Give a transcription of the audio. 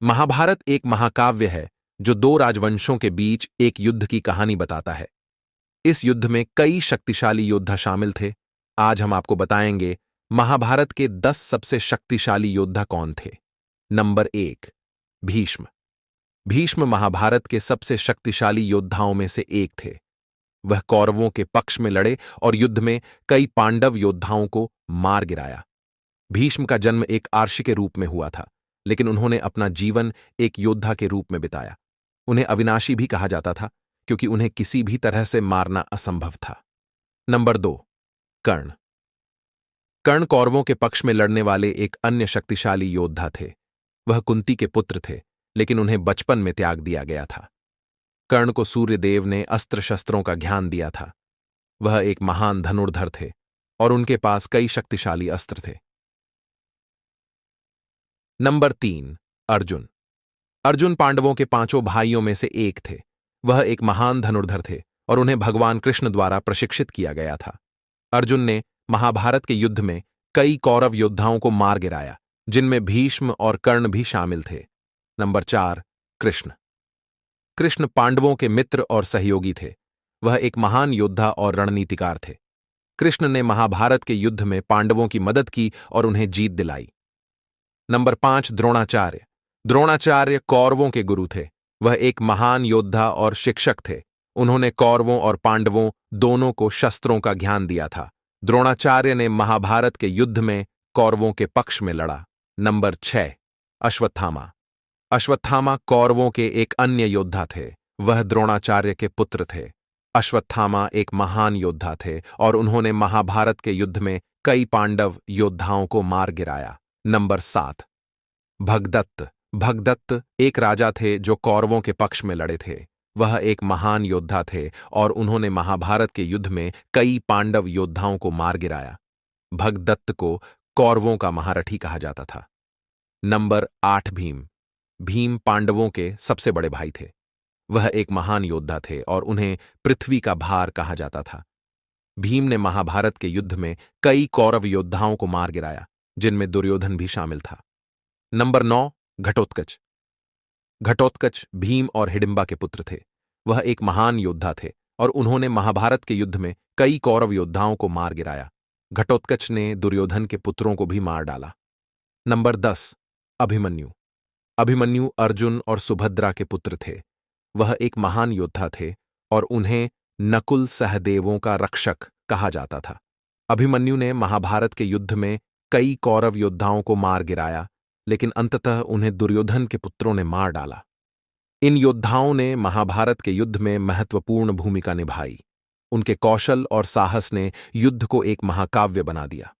महाभारत एक महाकाव्य है जो दो राजवंशों के बीच एक युद्ध की कहानी बताता है। इस युद्ध में कई शक्तिशाली योद्धा शामिल थे। आज हम आपको बताएंगे महाभारत के 10 सबसे शक्तिशाली योद्धा कौन थे। नंबर 1, भीष्म। भीष्म महाभारत के सबसे शक्तिशाली योद्धाओं में से एक थे। वह कौरवों के पक्ष में लड़े और युद्ध में कई पांडव योद्धाओं को मार गिराया। भीष्म का जन्म एक आर्षी के रूप में हुआ था, लेकिन उन्होंने अपना जीवन एक योद्धा के रूप में बिताया। उन्हें अविनाशी भी कहा जाता था क्योंकि उन्हें किसी भी तरह से मारना असंभव था। नंबर 2, कर्ण। कर्ण कौरवों के पक्ष में लड़ने वाले एक अन्य शक्तिशाली योद्धा थे। वह कुंती के पुत्र थे, लेकिन उन्हें बचपन में त्याग दिया गया था। कर्ण को सूर्यदेव ने अस्त्र शस्त्रों का ज्ञान दिया था। वह एक महान धनुर्धर थे और उनके पास कई शक्तिशाली अस्त्र थे। नंबर 3, अर्जुन। अर्जुन पांडवों के 5 भाइयों में से एक थे। वह एक महान धनुर्धर थे और उन्हें भगवान कृष्ण द्वारा प्रशिक्षित किया गया था। अर्जुन ने महाभारत के युद्ध में कई कौरव योद्धाओं को मार गिराया, जिनमें भीष्म और कर्ण भी शामिल थे। नंबर 4, कृष्ण। कृष्ण पांडवों के मित्र और सहयोगी थे। वह एक महान योद्धा और रणनीतिकार थे। कृष्ण ने महाभारत के युद्ध में पांडवों की मदद की और उन्हें जीत दिलाई। नंबर 5, द्रोणाचार्य। द्रोणाचार्य कौरवों के गुरु थे। वह एक महान योद्धा और शिक्षक थे। उन्होंने कौरवों और पांडवों दोनों को शस्त्रों का ज्ञान दिया था। द्रोणाचार्य ने महाभारत के युद्ध में कौरवों के पक्ष में लड़ा। नंबर 6, अश्वत्थामा। अश्वत्थामा कौरवों के एक अन्य योद्धा थे। वह द्रोणाचार्य के पुत्र थे। अश्वत्थामा एक महान योद्धा थे और उन्होंने महाभारत के युद्ध में कई पांडव योद्धाओं को मार गिराया। नंबर 7, भगदत्त। भगदत्त एक राजा थे जो कौरवों के पक्ष में लड़े थे। वह एक महान योद्धा थे और उन्होंने महाभारत के युद्ध में कई पांडव योद्धाओं को मार गिराया। भगदत्त को कौरवों का महारथी कहा जाता था। नंबर 8, भीम। भीम पांडवों के सबसे बड़े भाई थे। वह एक महान योद्धा थे और उन्हें पृथ्वी का भार कहा जाता था। भीम ने महाभारत के युद्ध में कई कौरव योद्धाओं को मार गिराया, जिनमें दुर्योधन भी शामिल था। नंबर 9, घटोत्कच। घटोत्कच भीम और हिडिंबा के पुत्र थे। वह एक महान योद्धा थे और उन्होंने महाभारत के युद्ध में कई कौरव योद्धाओं को मार गिराया। घटोत्कच ने दुर्योधन के पुत्रों को भी मार डाला। नंबर 10, अभिमन्यु। अभिमन्यु अर्जुन और सुभद्रा के पुत्र थे। वह एक महान योद्धा थे और उन्हें नकुल सहदेवों का रक्षक कहा जाता था। अभिमन्यु ने महाभारत के युद्ध में कई कौरव योद्धाओं को मार गिराया, लेकिन अंततः उन्हें दुर्योधन के पुत्रों ने मार डाला। इन योद्धाओं ने महाभारत के युद्ध में महत्वपूर्ण भूमिका निभाई। उनके कौशल और साहस ने युद्ध को एक महाकाव्य बना दिया।